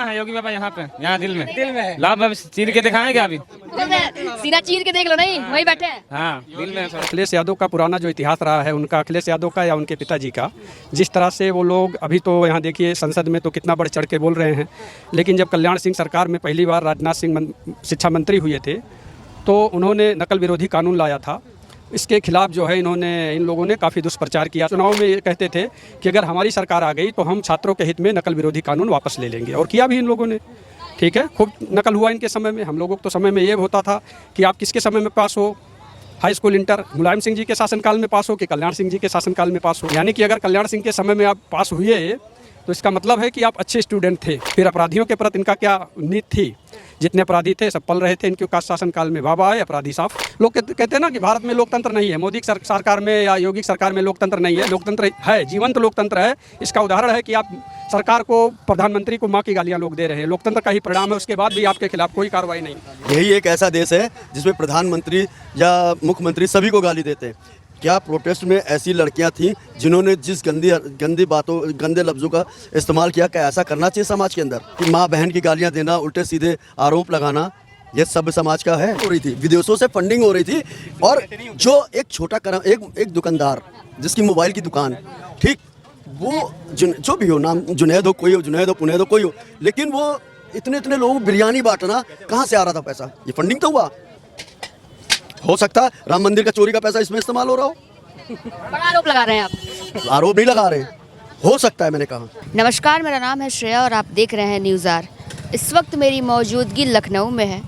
हाँ, योगी बाबा यहाँ पे, यहाँ दिल में लाभ चीर के दिखाएं क्या अभी? सीना चीर के देख लो, नहीं वही बैठे हैं। हाँ, दिल में। अखिलेश यादव का पुराना जो इतिहास रहा है उनका, अखिलेश यादव का या उनके पिताजी का, जिस तरह से वो लोग अभी तो यहाँ देखिए संसद में तो कितना बढ़ चढ़ के बोल रहे हैं, लेकिन जब कल्याण सिंह सरकार में पहली बार राजनाथ सिंह शिक्षा मंत्री हुए थे तो उन्होंने नकल विरोधी कानून लाया था। इसके खिलाफ जो है इन लोगों ने काफ़ी दुष्प्रचार किया। चुनाव में ये कहते थे कि अगर हमारी सरकार आ गई तो हम छात्रों के हित में नकल विरोधी कानून वापस ले लेंगे, और किया भी इन लोगों ने। ठीक है, खूब नकल हुआ इनके समय में। हम लोगों को तो समय में ये होता था कि आप किसके समय में पास हो, high school inter Mulayam Singh ji के शासनकाल में पास हो कि कल्याण सिंह जी के शासनकाल में पास हो। यानी कि अगर कल्याण सिंह के समय में आप पास हुए तो इसका मतलब है कि आप अच्छे स्टूडेंट थे। फिर अपराधियों के प्रति इनका क्या नीति थी? जितने अपराधी थे सब पल रहे थे इनके शासन काल में। बाबा आए, अपराधी साफ। लोग कहते हैं ना कि भारत में लोकतंत्र नहीं है, मोदी सरकार में या योगी सरकार में लोकतंत्र नहीं है। लोकतंत्र है, जीवंत लोकतंत्र है। इसका उदाहरण है कि आप सरकार को, प्रधानमंत्री को माँ की गालियाँ लोग दे रहे हैं। लोकतंत्र का ही परिणाम है, उसके बाद भी आपके खिलाफ कोई कार्रवाई नहीं। यही एक ऐसा देश है जिसमें प्रधानमंत्री या मुख्यमंत्री सभी को गाली देते हैं। क्या प्रोटेस्ट में ऐसी लड़कियां थीं जिन्होंने जिस गंदे लफ्ज़ों का इस्तेमाल किया? क्या ऐसा करना चाहिए समाज के अंदर कि माँ बहन की गालियां देना, उल्टे सीधे आरोप लगाना, ये सब समाज का है? हो रही थी, विदेशों से फंडिंग हो रही थी, और जो एक छोटा एक दुकानदार जिसकी मोबाइल की दुकान, ठीक, वो जो भी हो, नाम जुनैद हो, कोई हो, जुनैद हो, पुनैद हो, कोई हो, लेकिन वो इतने लोगों को बिरयानी बांटना, कहाँ से आ रहा था पैसा? ये फंडिंग तो हुआ। हो सकता है राम मंदिर का चोरी का पैसा इसमें इस्तेमाल हो रहा हो। बड़ा आरोप लगा रहे हैं आप। आरोप नहीं लगा रहे, हो सकता है, मैंने कहा। नमस्कार, मेरा नाम है श्रेया और आप देख रहे हैं न्यूज़ आर। इस वक्त मेरी मौजूदगी लखनऊ में है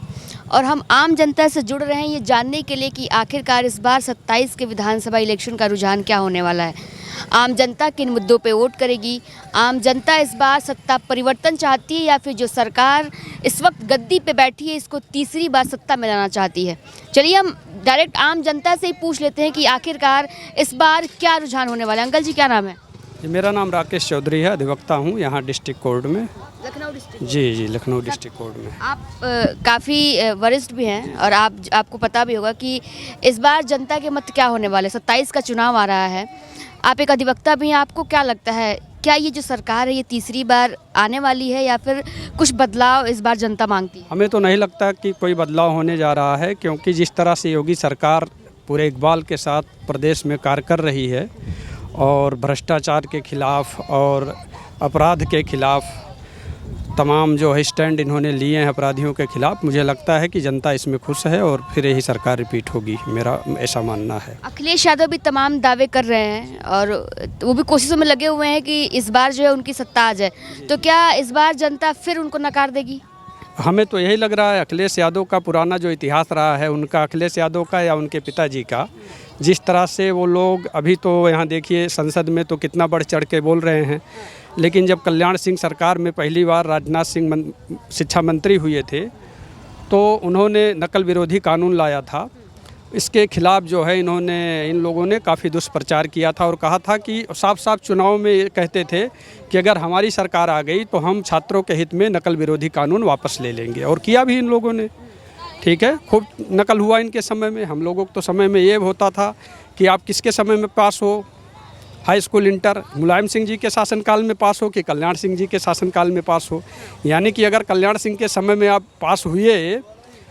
और हम आम जनता से जुड़ रहे हैं ये जानने के लिए कि आखिरकार इस बार 27 के विधानसभा इलेक्शन का रुझान क्या होने वाला है। आम जनता किन मुद्दों पे वोट करेगी? आम जनता इस बार सत्ता परिवर्तन चाहती है या फिर जो सरकार इस वक्त गद्दी पे बैठी है इसको तीसरी बार सत्ता में लाना चाहती है? चलिए हम डायरेक्ट आम जनता से ही पूछ लेते हैं कि आखिरकार इस बार क्या रुझान होने वाला है। अंकल जी, क्या नाम है? मेरा नाम राकेश चौधरी है, अधिवक्ता हूँ यहाँ डिस्ट्रिक्ट कोर्ट में। लखनऊ डिस्ट्रिक्ट? जी, लखनऊ डिस्ट्रिक्ट कोर्ट में। आप काफ़ी वरिष्ठ भी हैं और आपको पता भी होगा कि इस बार जनता के मत क्या होने वाले। 27 का चुनाव आ रहा है, आप एक अधिवक्ता भी हैं, आपको क्या लगता है, क्या ये जो सरकार है ये तीसरी बार आने वाली है या फिर कुछ बदलाव इस बार जनता मांगती है? हमें तो नहीं लगता कि कोई बदलाव होने जा रहा है, क्योंकि जिस तरह से योगी सरकार पूरे इकबाल के साथ प्रदेश में कार्य कर रही है और भ्रष्टाचार के खिलाफ और अपराध के खिलाफ तमाम जो है स्टैंड इन्होंने लिए हैं अपराधियों के खिलाफ, मुझे लगता है कि जनता इसमें खुश है और फिर यही सरकार रिपीट होगी, मेरा ऐसा मानना है। अखिलेश यादव भी तमाम दावे कर रहे हैं और वो भी कोशिशों में लगे हुए हैं कि इस बार जो है उनकी सत्ता आ जाए, तो क्या इस बार जनता फिर उनको नकार देगी? हमें तो यही लग रहा है। अखिलेश यादव का पुराना जो इतिहास रहा है उनका, अखिलेश यादव का या उनके पिताजी का, जिस तरह से वो लोग अभी तो यहाँ देखिए संसद में तो कितना बढ़ चढ़ के बोल रहे हैं, लेकिन जब कल्याण सिंह सरकार में पहली बार राजनाथ सिंह शिक्षा मंत्री हुए थे तो उन्होंने नकल विरोधी कानून लाया था। इसके खिलाफ जो है इन लोगों ने काफ़ी दुष्प्रचार किया था और कहा था कि साफ साफ चुनाव में ये कहते थे कि अगर हमारी सरकार आ गई तो हम छात्रों के हित में नकल विरोधी कानून वापस ले लेंगे, और किया भी इन लोगों ने। ठीक है, खूब नकल हुआ इनके समय में। हम लोगों को तो समय में ये होता था कि आप किसके समय में पास हो, high school inter Mulayam Singh ji के शासनकाल में पास हो कि कल्याण सिंह जी के शासनकाल में पास हो। यानी कि अगर कल्याण सिंह के समय में आप पास हुए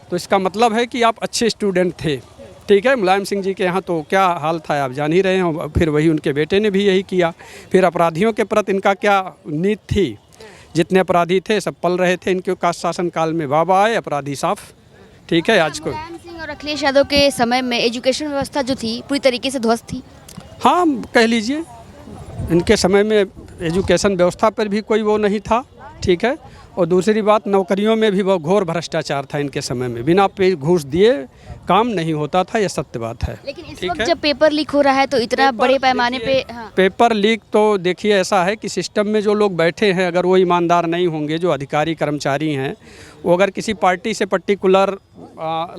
तो इसका मतलब है कि आप अच्छे स्टूडेंट थे। ठीक है, मुलायम सिंह जी के यहाँ तो क्या हाल था आप जान ही रहे हो। फिर वही उनके बेटे ने भी यही किया। फिर अपराधियों के प्रति इनका क्या नीति थी? जितने अपराधी थे सब पल रहे थे इनके शासनकाल में। बाबा आए, अपराधी साफ। ठीक है, आज को मुलायम सिंह और अखिलेश यादव के समय में एजुकेशन व्यवस्था जो थी पूरी तरीके से ध्वस्त थी। हाँ, कह लीजिए इनके समय में एजुकेशन व्यवस्था पर भी कोई वो नहीं था। ठीक है, और दूसरी बात नौकरियों में भी वो घोर भ्रष्टाचार था इनके समय में। बिना घूस दिए काम नहीं होता था, यह सत्य बात है। लेकिन इस वक्त जब पेपर लीक हो रहा है तो इतना बड़े पैमाने पे पेपर लीक तो देखिए ऐसा है कि सिस्टम में जो लोग बैठे हैं अगर वो ईमानदार नहीं होंगे, जो अधिकारी कर्मचारी हैं वो अगर किसी पार्टी से पर्टिकुलर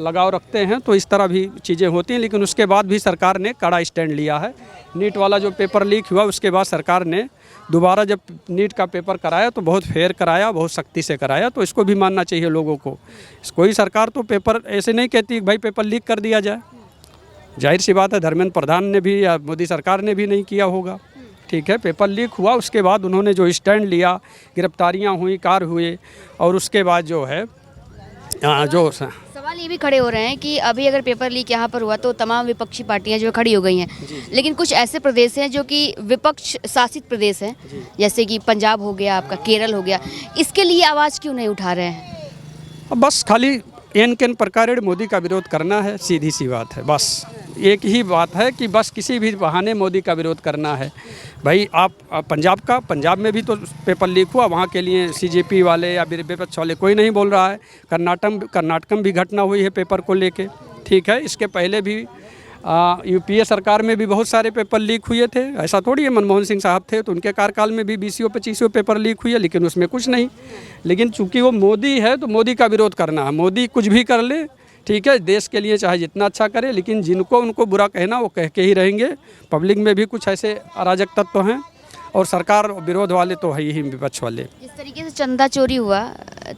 लगाव रखते हैं तो इस तरह भी चीज़ें होती हैं। लेकिन उसके बाद भी सरकार ने कड़ा स्टैंड लिया है। नीट वाला जो पेपर लीक हुआ उसके बाद सरकार ने दोबारा जब नीट का पेपर कराया तो बहुत फेयर कराया, बहुत सख्ती से कराया, तो इसको भी मानना चाहिए लोगों को। कोई सरकार तो पेपर ऐसे नहीं कहती भाई पेपर लीक कर दिया जाए। जाहिर सी बात है, धर्मेंद्र प्रधान ने भी या मोदी सरकार ने भी नहीं किया होगा। ठीक है, पेपर लीक हुआ, उसके बाद उन्होंने जो स्टैंड लिया, गिरफ्तारियां हुई, कार हुए, और उसके बाद जो है जो सवाल ये भी खड़े हो रहे हैं कि अभी अगर पेपर लीक यहाँ पर हुआ तो तमाम विपक्षी पार्टियां जो खड़ी हो गई हैं, लेकिन कुछ ऐसे प्रदेश हैं जो कि विपक्ष शासित प्रदेश हैं, जैसे कि पंजाब हो गया, आपका केरल हो गया, इसके लिए आवाज़ क्यों नहीं उठा रहे हैं? बस खाली एन केन प्रकार मोदी का विरोध करना है, सीधी सी बात है। बस एक ही बात है कि बस किसी भी बहाने मोदी का विरोध करना है। भाई आप पंजाब में भी तो पेपर लीक हुआ, वहाँ के लिए सीजेपी वाले या विपक्ष वाले कोई नहीं बोल रहा है। कर्नाटक में भी घटना हुई है पेपर को लेके, ठीक है। इसके पहले भी यूपीए सरकार में भी बहुत सारे पेपर लीक हुए थे। ऐसा थोड़ी है, मनमोहन सिंह साहब थे तो उनके कार्यकाल में भी 20-25 पेपर लीक हुए, लेकिन उसमें कुछ नहीं। लेकिन चूंकि वो मोदी है तो मोदी का विरोध करना है। मोदी कुछ भी कर ले, ठीक है, देश के लिए चाहे जितना अच्छा करे, लेकिन जिनको उनको बुरा कहना वो कह के ही रहेंगे। पब्लिक में भी कुछ ऐसे अराजक तत्व हैं, और सरकार विरोध वाले तो है ही विपक्ष वाले। जिस तरीके से चंदा चोरी हुआ,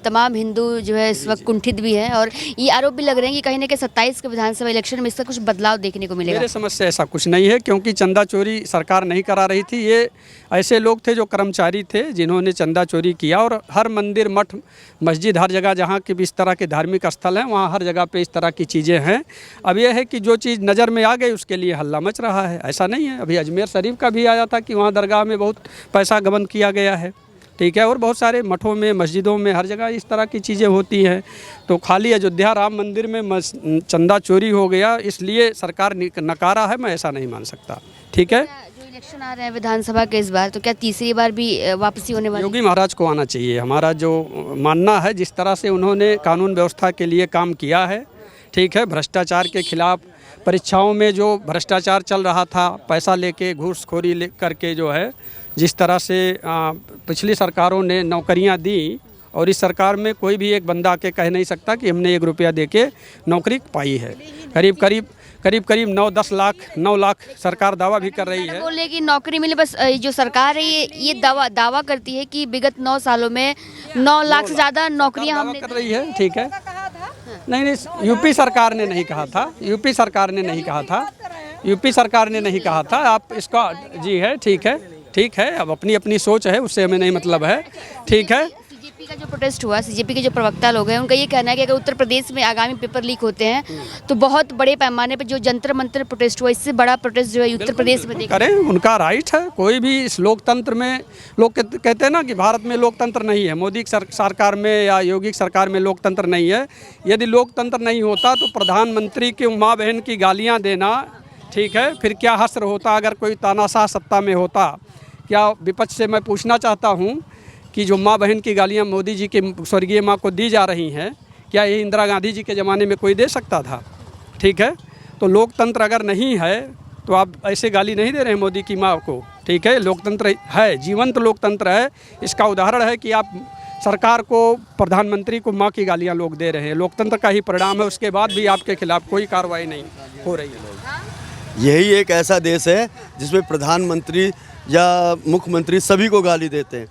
तमाम हिंदू जो है इस वक्त कुंठित भी हैं, और ये आरोप भी लग रहे हैं कि कहीं ना कहीं 27 के विधानसभा इलेक्शन में इसका कुछ बदलाव देखने को मिलेगा। मेरे समझ से ऐसा कुछ नहीं है, क्योंकि चंदा चोरी सरकार नहीं करा रही थी। ये ऐसे लोग थे जो कर्मचारी थे जिन्होंने चंदा चोरी किया, और हर मंदिर, मठ, मस्जिद, हर जगह जहाँ के भी इस तरह के धार्मिक स्थल हैं, वहाँ हर जगह पे इस तरह की चीज़ें हैं। अब यह है कि जो चीज़ नज़र में आ गई उसके लिए हल्ला मच रहा है, ऐसा नहीं है। अभी अजमेर शरीफ का भी आया था कि वहाँ दरगाह में बहुत पैसा गबन किया गया है, ठीक है, और बहुत सारे मठों में, मस्जिदों में, हर जगह इस तरह की चीज़ें होती हैं। तो खाली अयोध्या राम मंदिर में चंदा चोरी हो गया इसलिए सरकार नकारा है, मैं ऐसा नहीं मान सकता, ठीक है। जो इलेक्शन आ रहे हैं विधानसभा के इस बार, तो क्या तीसरी बार भी वापसी होने वाली? योगी महाराज को आना चाहिए, हमारा जो मानना है। जिस तरह से उन्होंने कानून व्यवस्था के लिए काम किया है, ठीक है, भ्रष्टाचार के खिलाफ, परीक्षाओं में जो भ्रष्टाचार चल रहा था, पैसा लेके, घूसखोरी ले करके, जो है जिस तरह से पिछली सरकारों ने नौकरियां दी, और इस सरकार में कोई भी एक बंदा के कह नहीं सकता कि हमने 1 रुपया दे के नौकरी पाई है। करीब 9 लाख सरकार दावा भी कर रही है। बोल रहे कि नौकरी मिले, बस जो सरकार है ये दावा करती है कि विगत 9 सालों में 9 लाख से ज़्यादा नौकरियां हमने कर रही है, ठीक है। नहीं, यूपी सरकार ने नहीं कहा था, यूपी सरकार ने नहीं कहा था। आप इसका जी है, ठीक है, अब अपनी सोच है, उससे हमें नहीं मतलब है, ठीक है। सीजेपी का जो प्रोटेस्ट हुआ, सीजेपी के जो प्रवक्ता लोग हैं, उनका ये कहना है कि अगर उत्तर प्रदेश में आगामी पेपर लीक होते हैं तो बहुत बड़े पैमाने पर जो जंतर मंतर प्रोटेस्ट हुआ, इससे बड़ा प्रोटेस्ट जो है उत्तर प्रदेश में करें, उनका राइट है। कोई भी इस लोकतंत्र में, लोग कहते हैं ना कि भारत में लोकतंत्र नहीं है, मोदी सरकार में या योगी सरकार में लोकतंत्र नहीं है। यदि लोकतंत्र नहीं होता तो प्रधानमंत्री की माँ बहन की गालियाँ देना, ठीक है, फिर क्या हश्र होता अगर कोई तानाशाह सत्ता में होता। क्या विपक्ष से मैं पूछना चाहता हूँ कि जो माँ बहन की गालियाँ मोदी जी के स्वर्गीय माँ को दी जा रही हैं, क्या ये इंदिरा गांधी जी के ज़माने में कोई दे सकता था? ठीक है, तो लोकतंत्र अगर नहीं है तो आप ऐसे गाली नहीं दे रहे हैं मोदी की माँ को, ठीक है। लोकतंत्र है, जीवंत लोकतंत्र है। इसका उदाहरण है कि आप सरकार को, प्रधानमंत्री को माँ की गालियाँ लोग दे रहे हैं, लोकतंत्र का ही परिणाम है। उसके बाद भी आपके खिलाफ कोई कार्रवाई नहीं हो रही है। यही एक ऐसा देश है जिसमें प्रधानमंत्री या मुख्यमंत्री सभी को गाली देते हैं।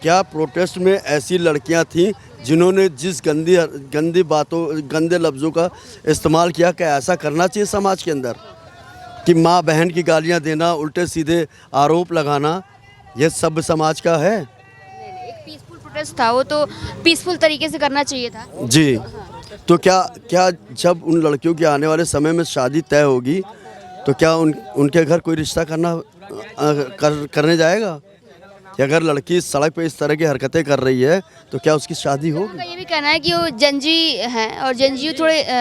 क्या प्रोटेस्ट में ऐसी लड़कियां थीं जिन्होंने जिस गंदी बातों, गंदे लफ्ज़ों का इस्तेमाल किया? क्या ऐसा करना चाहिए समाज के अंदर कि माँ बहन की गालियां देना, उल्टे सीधे आरोप लगाना, ये सब समाज का है? एक पीसफुल प्रोटेस्ट था, वो तो पीसफुल तरीके से करना चाहिए था जी। तो क्या जब उन लड़कियों के आने वाले समय में शादी तय होगी तो क्या उनके घर कोई रिश्ता करने जाएगा? कि अगर लड़की सड़क पे इस तरह की हरकतें कर रही है तो क्या उसकी शादी होगी? उनका ये भी कहना है कि वो जंजी हैं, और जंजी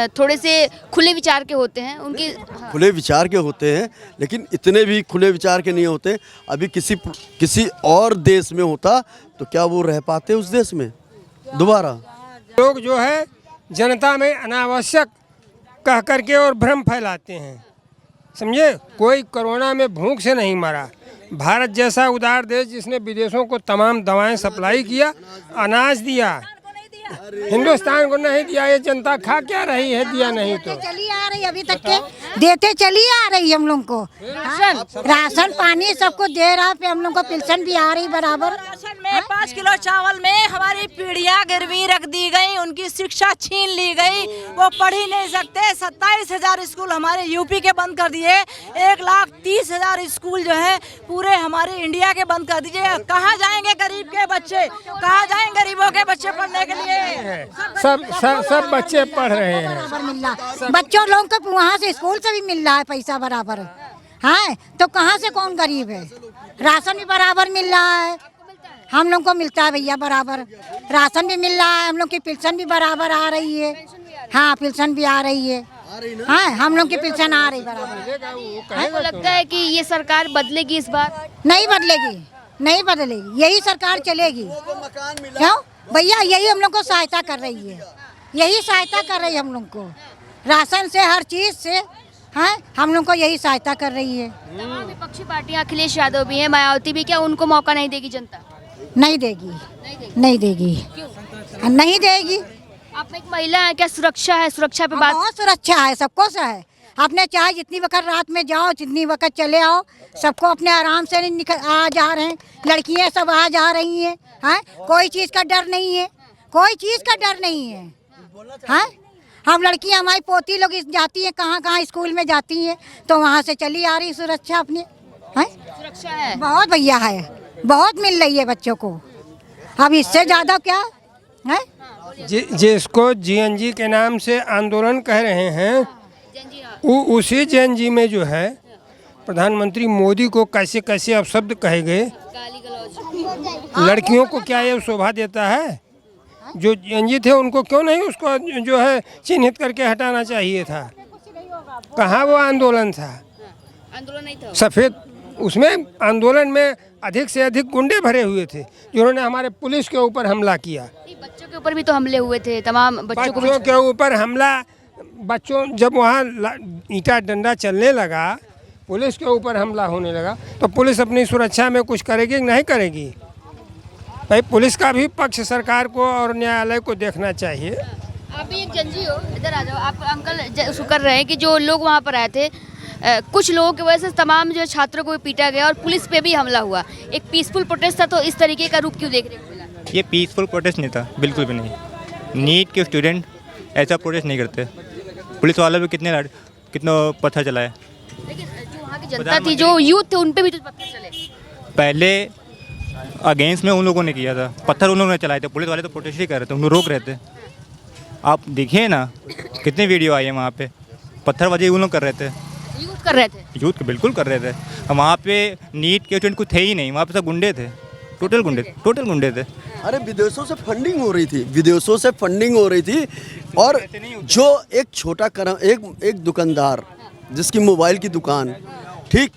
थोड़े से खुले विचार के होते हैं। उनके खुले विचार के होते हैं, लेकिन इतने भी खुले विचार के नहीं होते। अभी किसी और देश में होता तो क्या वो रह पाते उस देश में दोबारा? लोग जो है जनता में अनावश्यक कह करके और भ्रम फैलाते हैं, समझे। कोई कोरोना में भूख से नहीं मरा। भारत जैसा उदार देश जिसने विदेशों को तमाम दवाएं सप्लाई किया, अनाज दिया, हिंदुस्तान को नहीं दिया। ये जनता खा क्या रही है? दिया नहीं तो चली आ रही अभी तक के देते चली आ रही हम लोग को। राशन पानी सबको दे रहा, पे हम लोग को पेंशन भी आ रही बराबर। राशन में 5 किलो चावल में हमारी पीढ़ियां गिरवी रख दी गई, उनकी शिक्षा छीन ली गई, वो पढ़ ही नहीं सकते। 27,000 स्कूल हमारे यूपी के बंद कर दिए, 1,30,000 स्कूल जो है पूरे हमारे इंडिया के बंद कर दीजिए। कहाँ जाएंगे गरीब के बच्चे, कहाँ जाएंगे गरीबों के बच्चे पढ़ने के लिए? सब बच्चे पढ़ रहे हैं। बराबर मिल रहा, बच्चों लोगों को वहाँ से स्कूल से भी मिल रहा है पैसा बराबर। हाँ, तो कहाँ से कौन गरीब है? राशन भी बराबर मिल रहा है, हम लोग को मिलता है भैया बराबर। राशन भी मिल रहा है, हम लोग की पेंशन भी बराबर आ रही है। हाँ, पेंशन भी आ रही है। हाँ, हम लोग की पेंशन आ रही बराबर। आपको लगता है कि ये सरकार बदलेगी इस बार? नहीं बदलेगी, नहीं बदलेगी, यही सरकार चलेगी। क्यों भैया? यही हम लोग को सहायता कर रही है, यही सहायता कर रही है हम लोग को, राशन से हर चीज से। हाँ, हम लोग को यही सहायता कर रही है। तमाम विपक्षी पार्टियां, अखिलेश यादव भी हैं, मायावती भी, क्या उनको मौका नहीं देगी जनता? नहीं देगी, नहीं देगी, नहीं देगी। आप एक महिला है, क्या सुरक्षा है? सुरक्षा पे बात। बहुत सुरक्षा है, सबको से है। आपने चाहे जितनी वक्त रात में जाओ, जितनी वक्त चले आओ, सबको अपने आराम से निकल आ जा रहे हैं। लड़कियां सब आ जा रही हैं। हाँ, कोई चीज़ का डर नहीं है, कोई चीज़ का डर नहीं है। हाँ, हम लड़कियां, हमारी पोती लोग जाती हैं कहाँ कहाँ स्कूल में जाती हैं, तो वहाँ से चली आ रही सुरक्षा अपनी। हाँ, सुरक्षा है बहुत भैया है, बहुत मिल रही है बच्चों को। अब इससे ज़्यादा क्या है? जिसको जीएनजी के नाम से आंदोलन कह रहे हैं, उसी जीएनजी में जो है प्रधानमंत्री मोदी को कैसे कैसे अपशब्द कहे गए। लड़कियों को क्या ये शोभा देता है? जो जीएनजी थे उनको क्यों नहीं उसको जो है चिन्हित करके हटाना चाहिए था? कहाँ वो आंदोलन था? आंदोलन नहीं था। सफ़ेद उसमें आंदोलन में अधिक से अधिक गुंडे भरे हुए थे जिन्होंने हमारे पुलिस के ऊपर हमला किया। बच्चों के ऊपर भी तो हमले हुए थे, तमाम बच्चों के ऊपर हमला। बच्चों जब वहाँ ईंटा डंडा चलने लगा, पुलिस के ऊपर हमला होने लगा, तो पुलिस अपनी सुरक्षा में कुछ करेगी कि नहीं करेगी? भाई, पुलिस का भी पक्ष सरकार को और न्यायालय को देखना चाहिए। आप भी एक जंजी हो, इधर आ जाओ। आप अंकल शुक्र रहे कि जो लोग वहाँ पर आए थे, कुछ लोगों की वजह से तमाम जो छात्रों को भी पीटा गया और पुलिस पे भी हमला हुआ। एक पीसफुल प्रोटेस्ट था, तो इस तरीके का रूप क्यों देख रहे हो? ये पीसफुल प्रोटेस्ट नहीं था, बिल्कुल भी नहीं। नीट के स्टूडेंट ऐसा प्रोटेस्ट नहीं करते। पुलिस वालों पे कितना पत्थर चलाया। लेकिन जो वहाँ की जनता थी, जो यूथ थे, उन पे भी तो पत्थर चले। पहले अगेंस्ट में उन लोगों ने किया था, पत्थर उन लोगों ने चलाए थे। पुलिस वाले तो प्रोटेस्ट ही कर रहे थे, उन लोग रोक रहे थे। आप देखिए ना, कितनी वीडियो आई है वहाँ पे, पत्थरबाजी उन लोग कर रहे थे। यूथ कर रहे थे, यूथ बिल्कुल कर रहे थे। वहाँ पे नीट के स्टूडेंट कुछ थे ही नहीं, वहाँ पे सब गुंडे थे, टोटल गुंडे थे। अरे विदेशों से फंडिंग हो रही थी, विदेशों से फंडिंग हो रही थी। और जो एक छोटा एक दुकानदार जिसकी मोबाइल की दुकान, ठीक,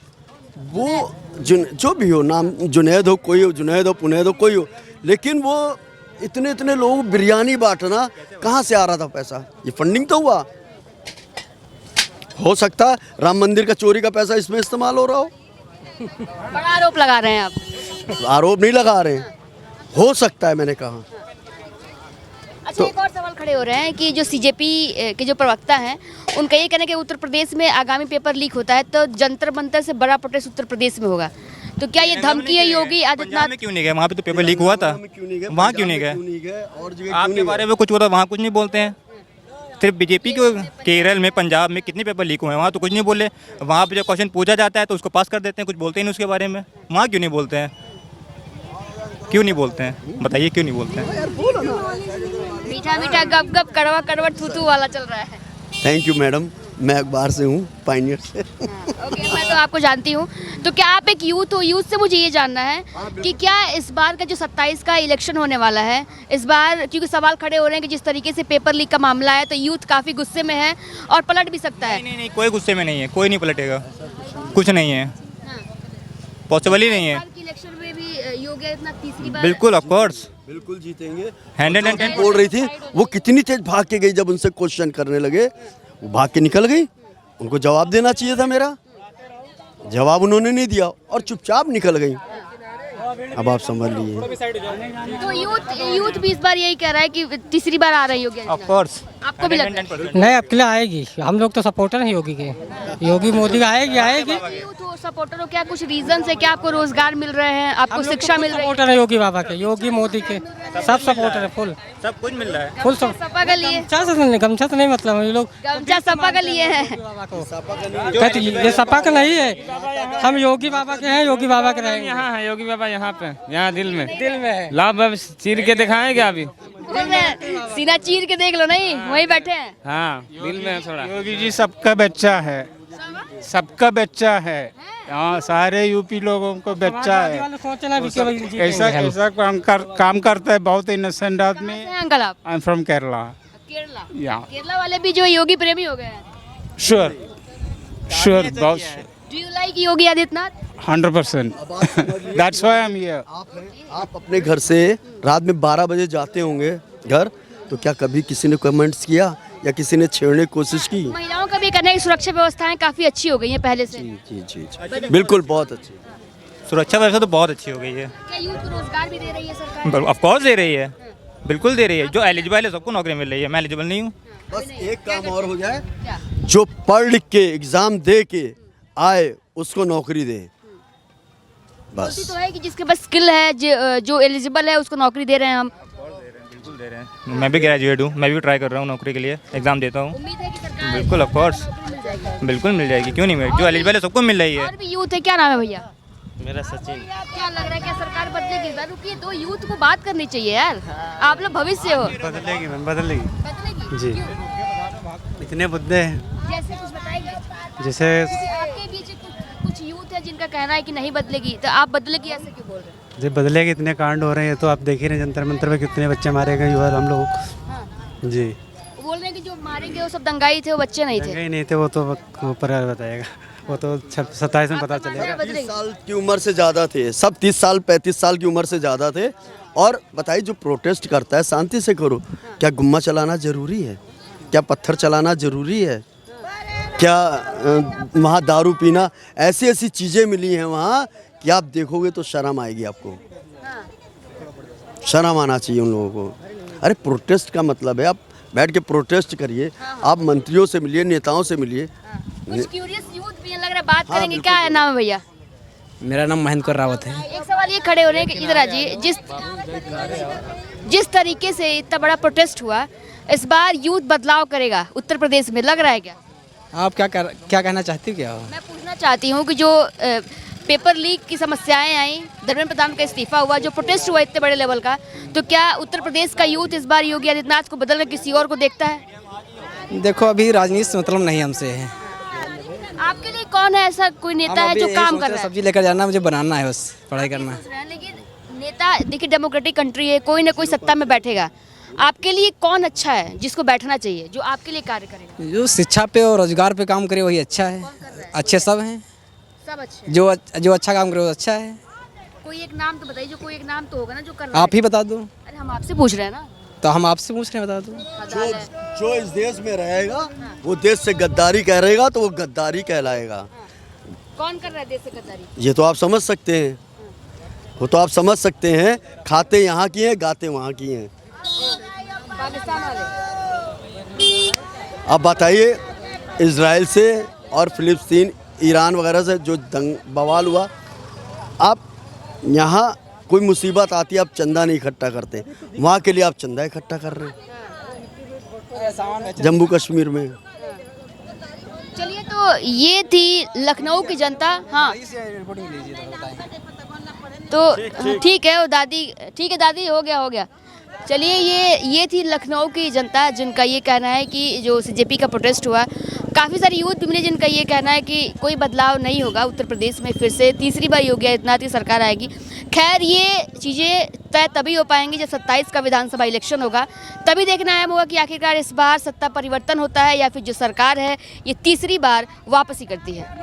वो जो भी हो, नाम जुनैद हो, कोई हो, जुनैद हो, पुनैद हो, कोई हो, लेकिन वो इतने लोग बिरयानी बांटना, कहाँ से आ रहा था पैसा? ये फंडिंग तो हुआ। हो सकता है राम मंदिर का चोरी का पैसा इसमें इस्तेमाल हो रहा हो। बड़ा आरोप लगा रहे हैं आप। आरोप नहीं लगा रहे हैं, हो सकता है, मैंने कहा। अच्छा, एक और सवाल खड़े हो रहे हैं कि जो सीजेपी के जो प्रवक्ता हैं, उनका ये कहना है कि उत्तर प्रदेश में आगामी पेपर लीक होता है तो जंतर मंतर से बड़ा प्रोटेस्ट उत्तर प्रदेश में होगा। तो क्या ये धमकी है योगी आदित्यनाथ? में क्यों नहीं गए? वहाँ पे तो पेपर लीक हुआ था, वहाँ क्यों नहीं गए? आपके बारे में कुछ हुआ था, वहाँ कुछ नहीं बोलते हैं। सिर्फ बीजेपी को केरल में, पंजाब में कितने पेपर लीक हुए हैं, वहाँ तो कुछ नहीं बोले। वहाँ पे जब क्वेश्चन पूछा जाता है तो उसको पास कर देते हैं, कुछ बोलते ही नहीं उसके बारे में। वहाँ क्यों नहीं बोलते हैं? क्यों नहीं बोलते हैं? बताइए क्यों नहीं बोलते हैं? मीठा मीठा गप गप कड़वा कड़वा थू थू वाला चल रहा है। थैंक यू मैडम, मैं अखबार से हूँ, पाइनियर से। ओके, मैं तो आपको जानती हूँ। तो क्या आप एक यूथ हो? यूथ से मुझे ये जानना है कि क्या इस बार का जो 27 का इलेक्शन होने वाला है, इस बार क्योंकि सवाल खड़े हो रहे हैं कि जिस तरीके से पेपर लीक का मामला है, तो यूथ काफ़ी गुस्से में है और पलट भी सकता है। नहीं, कोई गुस्से में नहीं है, कोई नहीं पलटेगा, कुछ नहीं है, पॉसिबल ही नहीं है। इलेक्शन में भी योगी आदित्यनाथ तीसरी बार बिल्कुल, ऑफ कोर्स, बिल्कुल जीतेंगे। 110 बोल रही थी, वो कितनी तेज भाग के गई, जब उनसे क्वेश्चन करने लगे वो भाग के निकल गई। उनको जवाब देना चाहिए था, मेरा जवाब उन्होंने नहीं दिया और चुपचाप निकल गई। अब आप समझ लीजिए। तो यूथ भी इस बार यही कह रहा है कि तीसरी बार आ रही होगी। Of course. आपको भी लगता है? नहीं, अब के लिए आएगी। हम लोग तो सपोर्टर हैं योगी के, योगी मोदी का आएगी। तो सपोर्टर हो क्या? कुछ रीजन है क्या? आपको रोजगार मिल रहे हैं, आपको शिक्षा मिल रही है? सपोर्टर है योगी बाबा के, योगी मोदी के, सब सपोर्टर है। फुल सब कुछ मिल रहा है। फुल सब। सपा का लिए गमछा से नहीं मतलब, ये लोग गमछा सपा का लिए हैं। ये सपा का नहीं है, हम योगी बाबा के हैं, योगी बाबा के रहेंगे। यहाँ है योगी बाबा, यहाँ पे, यहाँ दिल में है। लाभ अब चीर के दिखाएं क्या अभी? बोल रहे हैं सीना चीर के देख लो, नहीं वहीं बैठे हैं। हाँ, दिल में है थोड़ा। योगी जी सबका बच्चा है, सबका बच्चा है। हाँ, सारे यूपी लोगों को बच्चा है। सोचना भी कि ऐसा ऐसा काम करता है, बहुत इनोसेंट आदमी। कहाँ से हैं अंकल आप? I am from Kerala. Kerala. या केरला वाले भी जो योगी प्रेमी हो गए हैं। श्योर श्योर, बहुत do you like Yogi Adityanath? 100%। That's why I am here. आप अपने घर से रात में 12 बजे जाते होंगे घर, तो क्या कभी किसी ने कमेंट्स किया या किसी ने छेड़ने की कोशिश की? महिलाओं का भी कहना है कि सुरक्षा व्यवस्थाएं काफी अच्छी हो गई हैं पहले से। जी, बिल्कुल बहुत अच्छी। सुरक्षा व्यवस्था तो बहुत अच्छी हो गई है। क्या यूथ को रोजगार भी दे रही है सरकार? ऑफ कोर्स दे रही है, बिल्कुल दे रही है। जो एलिजिबल है सबको नौकरी मिल रही है। मैं एलिजिबल नहीं हूँ। बस एक काम और हो जाए, जो पढ़ लिख के एग्जाम दे के आए उसको नौकरी दे, बस। तो है कि जिसके पास स्किल है, जो एलिजिबल है, उसको नौकरी दे रहे हैं हम। बिल्कुल दे रहे हैं। मैं भी ग्रेजुएट हूँ, मैं भी ट्राई कर रहा हूँ नौकरी के लिए, एग्जाम देता हूँ। उम्मीद है कि सरकार बिल्कुल, ऑफ कोर्स, बिल्कुल मिल जाएगी। क्यों नहीं मिल? जो एलिजिबल है सबको मिल रही है। और भी यूथ है, क्या नाम है भैया? मेरा सचिन। क्या लग रहा है, क्या सरकार बदलेगी? जरूर की दो यूथ को बात करनी चाहिए यार, आप लोग भविष्य हो। बदलेगी मैम, बदलेगी बदलेगी जी। क्यों? इतने मुद्दे हैं, जैसे कुछ बताएंगे? जैसे आपके बीच कुछ यूथ है जिनका कहना है कि नहीं बदलेगी, तो आप बदलेगी ऐसे क्यों बोल रहे हैं? जब बदलेगी, इतने कांड हो रहे हैं तो आप देख ही रहे हैं, जंतर मंतर में कितने बच्चे मारे गए युवा हम लोग जी। वो बोल रहे हैं कि जो मारे गए वो सब दंगाई थे, वो बच्चे नहीं थे। दंगे ही नहीं थे, वो तो ऊपर बताएगा, वो तो 27 में पता चलेगा। 30 साल की उम्र से ज़्यादा थे सब, 30 साल 35 साल की उम्र से ज़्यादा थे। और बताइए, जो प्रोटेस्ट करता है शांति से करो। क्या गुम्मा चलाना ज़रूरी है? क्या पत्थर चलाना ज़रूरी है? क्या वहाँ दारू पीना? ऐसी ऐसी चीज़ें मिली हैं वहाँ कि आप देखोगे तो शर्म आएगी आपको। शर्म आना चाहिए उन लोगों को। अरे प्रोटेस्ट का मतलब है आप बैठ के प्रोटेस्ट करिए, आप मंत्रियों से मिलिए, नेताओं से मिलिए। कुछ क्यूरियस यूथ भी लग रहा है, बात करेंगे। क्या है नाम है भैया? मेरा नाम महेंद्र रावत है। एक सवाल ये खड़े हो रहे हैं कि इधर जी, जिस तरीके से इतना बड़ा प्रोटेस्ट हुआ, इस बार यूथ बदलाव करेगा उत्तर प्रदेश में, लग रहा है क्या? आप क्या कहना चाहती हो? क्या मैं पूछना चाहती हूँ कि जो पेपर लीक की समस्याएं आई, धर्मेंद्र प्रधान का इस्तीफा हुआ, जो प्रोटेस्ट हुआ इतने बड़े लेवल का, तो क्या उत्तर प्रदेश का यूथ इस बार योगी आदित्यनाथ को बदलकर किसी और को देखता है? देखो, अभी राजनीति से मतलब नहीं हमसे है। आपके लिए कौन है ऐसा कोई नेता है जो काम कर रहा है? सब्जी लेकर जाना, मुझे बनाना है, बस पढ़ाई करना है। लेकिन नेता, देखिए डेमोक्रेटिक कंट्री है, कोई ना कोई सत्ता में बैठेगा। आपके लिए कौन अच्छा है जिसको बैठना चाहिए, जो आपके लिए कार्य करेगा? जो शिक्षा पे और रोजगार पे काम करे वही अच्छा है। अच्छे सब हैं, सब अच्छे। जो अच्छा काम करे वो अच्छा है। कोई एक नाम तो बताइए, जो कोई एक नाम तो होगा ना जो कर रहा है। आप ही बता दो। अरे हम आपसे पूछ रहे हैं ना। तो हम आपसे पूछ रहे हैं, बता दो। जो इस देश में रहेगा वो देश से गद्दारी करेगा तो वो गद्दारी कहलाएगा। कौन कर रहा है देश से गद्दारी? ये तो आप समझ सकते हैं, वो तो आप समझ सकते हैं। खाते यहाँ की हैं, गाते वहाँ की हैं। पाकिस्तान वाले। अब बताइए, इजराइल से और फिलिस्तीन, ईरान वगैरह से जो बवाल हुआ, आप यहाँ कोई मुसीबत आती है आप चंदा नहीं इकट्ठा करते, वहाँ के लिए आप चंदा इकट्ठा कर रहे हैं जम्मू कश्मीर में। चलिए, तो ये थी लखनऊ की जनता। हाँ, तो ठीक है वो दादी, ठीक है दादी, हो गया। चलिए, ये थी लखनऊ की जनता, जिनका ये कहना है कि जो सीजेपी का प्रोटेस्ट हुआ, काफ़ी सारे यूथ भी मिले जिनका ये कहना है कि कोई बदलाव नहीं होगा उत्तर प्रदेश में, फिर से तीसरी बार योगी आदित्यनाथ की सरकार आएगी। खैर, ये चीज़ें तय तभी हो पाएंगी जब 27 का विधानसभा इलेक्शन होगा, तभी देखना अहम होगा कि आखिरकार इस बार सत्ता परिवर्तन होता है या फिर जो सरकार है ये तीसरी बार वापसी करती है।